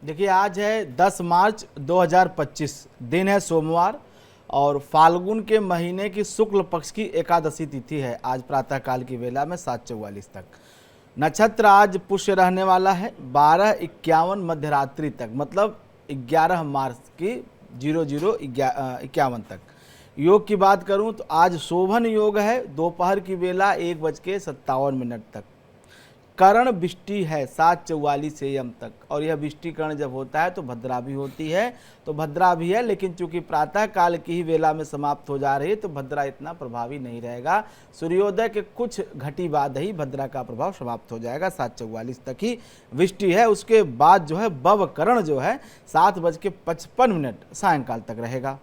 देखिए, आज है 10 मार्च 2025, दिन है सोमवार और फाल्गुन के महीने की शुक्ल पक्ष की एकादशी तिथि है। आज प्रातःकाल की वेला में 7:44 तक। नक्षत्र आज पुष्य रहने वाला है 12:51 मध्यरात्रि तक, मतलब 11 मार्च की 00:51 तक। योग की बात करूं तो आज शोभन योग है दोपहर की वेला 1:57 तक। कर्ण विष्टि है 7:44 AM तक, और यह विष्टि कर्ण जब होता है तो भद्रा भी होती है, तो भद्रा भी है, लेकिन चूंकि प्रातः काल की ही वेला में समाप्त हो जा रही है तो भद्रा इतना प्रभावी नहीं रहेगा। सूर्योदय के कुछ घटी बाद ही भद्रा का प्रभाव समाप्त हो जाएगा। 7:44 तक ही विष्टि है, उसके बाद जो है बव कर्ण जो है 7:55 सायंकाल तक रहेगा।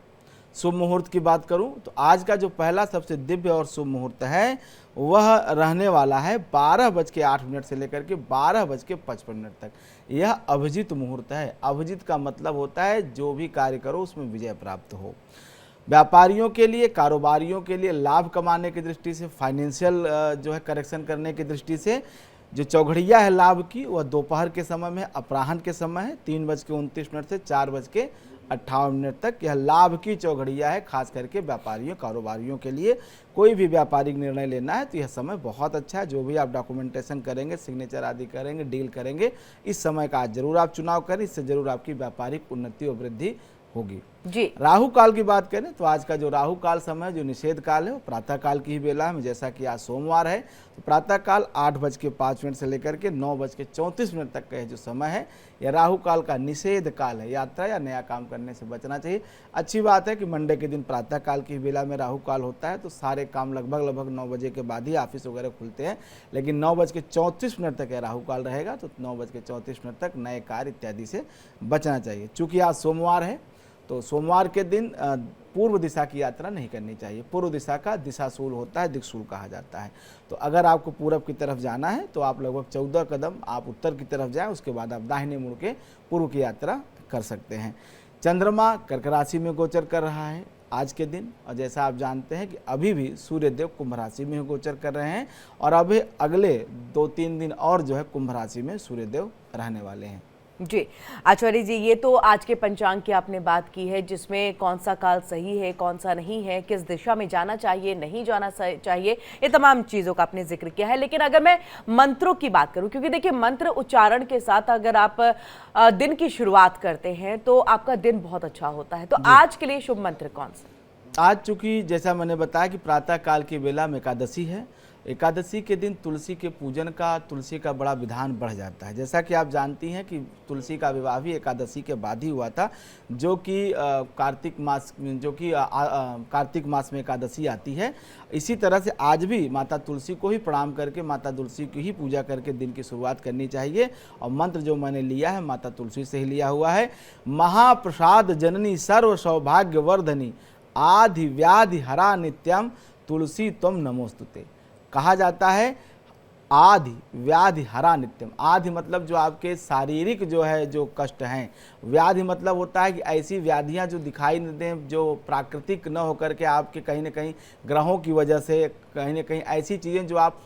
शुभ मुहूर्त की बात करूं तो आज का जो पहला सबसे दिव्य और शुभ मुहूर्त है वह रहने वाला है 12:08 से लेकर के 12:55 तक। यह अभिजीत मुहूर्त है। अभिजीत का मतलब होता है जो भी कार्य करो उसमें विजय प्राप्त हो। व्यापारियों के लिए, कारोबारियों के लिए, लाभ कमाने की दृष्टि से, फाइनेंशियल जो है करेक्शन करने की दृष्टि से जो चौघड़िया है लाभ की, वह दोपहर के समय में, अपराह्न के समय है 3:29 से 4:58 तक। यह लाभ की चौघड़िया है, खास करके व्यापारियों, कारोबारियों के लिए। कोई भी व्यापारिक निर्णय लेना है तो यह समय बहुत अच्छा है। जो भी आप डॉक्यूमेंटेशन करेंगे, सिग्नेचर आदि करेंगे, डील करेंगे, इस समय का आज जरूर आप चुनाव करें, इससे जरूर आपकी व्यापारिक उन्नति और वृद्धि होगी जी। राहु काल की बात करें तो आज का जो राहु काल समय, जो निषेध काल है, वो प्रातः काल की ही बेला में, जैसा कि आज सोमवार है तो प्रातः काल 8:05 से लेकर के 9:34 तक का जो समय है, यह राहु काल का निषेध काल है। यात्रा या नया काम करने से बचना चाहिए। अच्छी बात है कि मंडे के दिन प्रातः काल की बेला में राहु काल होता है तो सारे काम लगभग 9 बजे के बाद ही ऑफिस वगैरह खुलते हैं, लेकिन 9:34 तक यह राहु काल रहेगा, तो 9:34 तक नए कार्य इत्यादि से बचना चाहिए। चूँकि आज सोमवार है तो सोमवार के दिन पूर्व दिशा की यात्रा नहीं करनी चाहिए। पूर्व दिशा का दिशाशूल होता है, दिक्सूल कहा जाता है। तो अगर आपको पूरब की तरफ जाना है तो आप लगभग 14 कदम आप उत्तर की तरफ जाएं, उसके बाद आप दाहिने मुड़ के पूर्व की यात्रा कर सकते हैं। चंद्रमा कर्क राशि में गोचर कर रहा है आज के दिन, और जैसा आप जानते हैं कि अभी भी सूर्यदेव कुंभ राशि में गोचर कर रहे हैं, और अभी अगले 2-3 दिन और जो है कुंभ राशि में सूर्यदेव रहने वाले हैं। जी आचार्य जी, ये तो आज के पंचांग की आपने बात की है, जिसमें कौन सा काल सही है, कौन सा नहीं है, किस दिशा में जाना चाहिए, नहीं जाना चाहिए, ये तमाम चीज़ों का आपने जिक्र किया है। लेकिन अगर मैं मंत्रों की बात करूं, क्योंकि देखिए मंत्र उच्चारण के साथ अगर आप दिन की शुरुआत करते हैं तो आपका दिन बहुत अच्छा होता है। तो आज के लिए शुभ मंत्र कौन सा? आज चूंकि जैसा मैंने बताया कि प्रातः काल की बेला में एकादशी है, एकादशी के दिन तुलसी के पूजन का, तुलसी का बड़ा विधान बढ़ जाता है। जैसा कि आप जानती हैं कि तुलसी का विवाह भी एकादशी के बाद ही हुआ था, जो कि कार्तिक मास में एकादशी आती है। इसी तरह से आज भी माता तुलसी को ही प्रणाम करके, माता तुलसी की ही पूजा करके दिन की शुरुआत करनी चाहिए। और मंत्र जो मैंने लिया है माता तुलसी से ही लिया हुआ है। महाप्रसाद जननी सर्व सौभाग्य वर्धनी आधि व्याधि हरा नित्यम तुलसी त्वम नमोस्तुते। कहा जाता है आधि व्याधि हरा नित्यम। आधि मतलब जो आपके शारीरिक जो है जो कष्ट हैं, व्याधि मतलब होता है कि ऐसी व्याधियां जो दिखाई न दें, जो प्राकृतिक न होकर के आपके कहीं न कहीं ग्रहों की वजह से, कहीं न कहीं ऐसी चीज़ें जो आप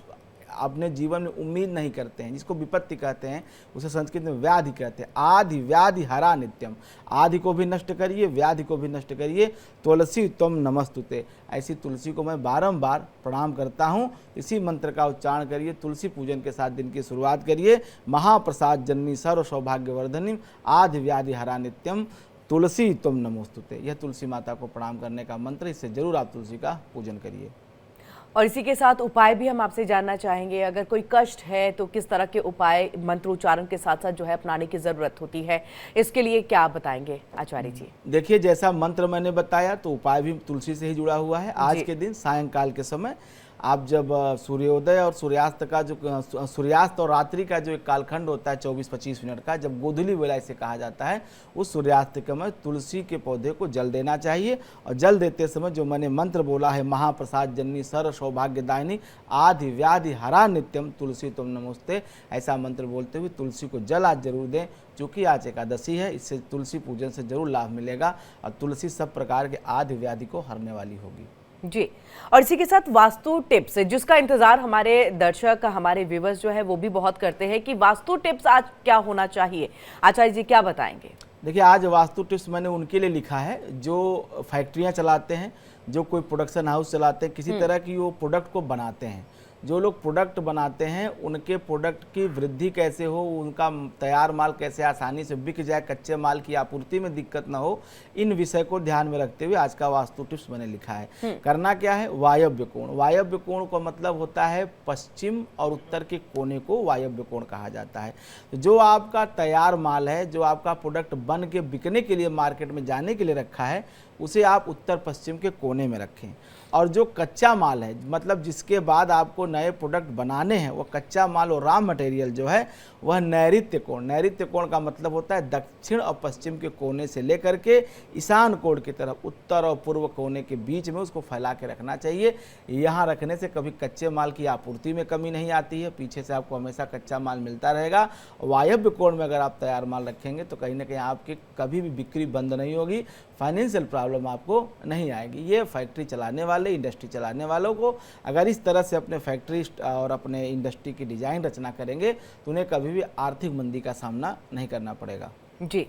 अपने जीवन में उम्मीद नहीं करते हैं, जिसको विपत्ति कहते हैं, उसे संस्कृत में व्याधि कहते हैं। आधि व्याधि हरा नित्यम। आधि को भी नष्ट करिए, व्याधि को भी नष्ट करिए, तुलसी तुम नमस्तुते। ऐसी तुलसी को मैं बारंबार प्रणाम करता हूँ। इसी मंत्र का उच्चारण करिए, तुलसी पूजन के साथ दिन की शुरुआत करिए। महाप्रसाद जननी सर्व सौभाग्यवर्धनी आधि व्याधि हरा नित्यम तुलसी तुम नमोस्तुते। यह तुलसी माता को प्रणाम करने का मंत्र, इससे जरूर आप तुलसी का पूजन करिए। और इसी के साथ उपाय भी हम आपसे जानना चाहेंगे। अगर कोई कष्ट है तो किस तरह के उपाय मंत्रोच्चारण के साथ साथ जो है अपनाने की ज़रूरत होती है, इसके लिए क्या आप बताएंगे आचार्य जी? देखिए, जैसा मंत्र मैंने बताया तो उपाय भी तुलसी से ही जुड़ा हुआ है। आज के दिन सायंकाल के समय आप जब सूर्योदय और सूर्यास्त का जो सूर्यास्त और रात्रि का जो एक कालखंड होता है 24-25 मिनट का, जब गोधूली वेला इसे कहा जाता है, उस सूर्यास्त के समय तुलसी के पौधे को जल देना चाहिए। और जल देते समय जो मैंने मंत्र बोला है, महाप्रसाद जननी सर्व सौभाग्यदायिनी आधि व्याधि हरा नित्यम तुलसी तुम नमस्ते, ऐसा मंत्र बोलते हुए तुलसी को जल आज जरूर दें। चूँकि आज एकादशी है, इससे तुलसी पूजन से जरूर लाभ मिलेगा और तुलसी सब प्रकार के आधि व्याधि को हरने वाली होगी। जी, और इसी के साथ वास्तु टिप्स जिसका इंतजार हमारे दर्शक, हमारे व्यूवर्स जो है वो भी बहुत करते हैं कि वास्तु टिप्स आज क्या होना चाहिए। आचार्य जी क्या बताएंगे? देखिए, आज वास्तु टिप्स मैंने उनके लिए लिखा है जो फैक्ट्रियां चलाते हैं, जो कोई प्रोडक्शन हाउस चलाते हैं, किसी तरह की वो प्रोडक्ट को बनाते हैं। जो लोग प्रोडक्ट बनाते हैं उनके प्रोडक्ट की वृद्धि कैसे हो, उनका तैयार माल कैसे आसानी से बिक जाए, कच्चे माल की आपूर्ति में दिक्कत ना हो, इन विषय को ध्यान में रखते हुए आज का वास्तु टिप्स मैंने लिखा है। करना क्या है, वायव्य कोण। वायव्य कोण का मतलब होता है पश्चिम और उत्तर के कोने को वायव्य कोण कहा जाता है। तो जो आपका तैयार माल है, जो आपका प्रोडक्ट बन के बिकने के लिए मार्केट में जाने के लिए रखा है, उसे आप उत्तर पश्चिम के कोने में रखें। और जो कच्चा माल है, मतलब जिसके बाद आपको नए प्रोडक्ट बनाने हैं, वो कच्चा माल और रॉ मटेरियल जो है वह नैऋत्य कोण। नैऋत्य कोण का मतलब होता है दक्षिण और पश्चिम के कोने से लेकर के ईशान कोण की तरफ, उत्तर और पूर्व कोने के बीच में उसको फैला के रखना चाहिए। यहाँ रखने से कभी कच्चे माल की आपूर्ति में कमी नहीं आती है, पीछे से आपको हमेशा कच्चा माल मिलता रहेगा। वायव्य कोण में अगर आप तैयार माल रखेंगे तो कहीं ना कहीं आपकी कभी भी बिक्री बंद नहीं होगी, फाइनेंशियल प्रॉब्लम आपको नहीं आएगी। ये फैक्ट्री चलाने वाले, इंडस्ट्री चलाने वालों को अगर इस तरह से अपने फैक्ट्री और अपने इंडस्ट्री की डिजाइन रचना करेंगे तो उन्हें कभी भी आर्थिक मंदी का सामना नहीं करना पड़ेगा। जी,